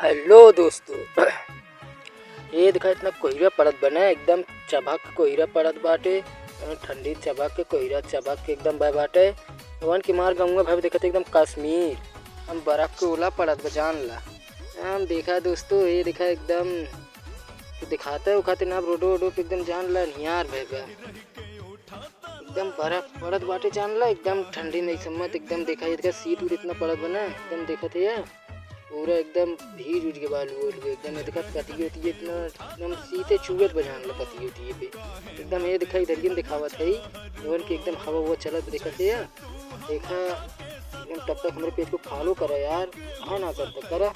Hello दोस्तों। ये देखा इतना कोहरा पड़त बना एकदम चबक कोहरा पड़त बाटे। ठंडी चबक के कोहरा चबक के एकदम बाटे। वन की मार गंगा भाई देखते एकदम कश्मीर हम बर्फ के ओला पड़त जान ला। हम देखा दोस्तों ये देखा एकदम दिखाते उखाते ना रोडो वोडो पे एकदम जान ला नियार भाई बा एकदम बर्फ पड़त बाटे जान ला एकदम ठंडी नहीं सम्मत एकदम देखा सीट उट इतना पड़त बना एकदम देखते है पूरा एकदम भीड़ उठ के बालू उठ के एकदम देखा कतिये उतिये इतना एकदम सीते चुगत बजान ला कतिये उतिये पे एकदम ये देखा इधर ही दिखावत है लोगन की एकदम हवा वो चलत देखते है देखा एकदम तब तक हमारे पेट को फॉलो करा यार हाँ ना करता करा।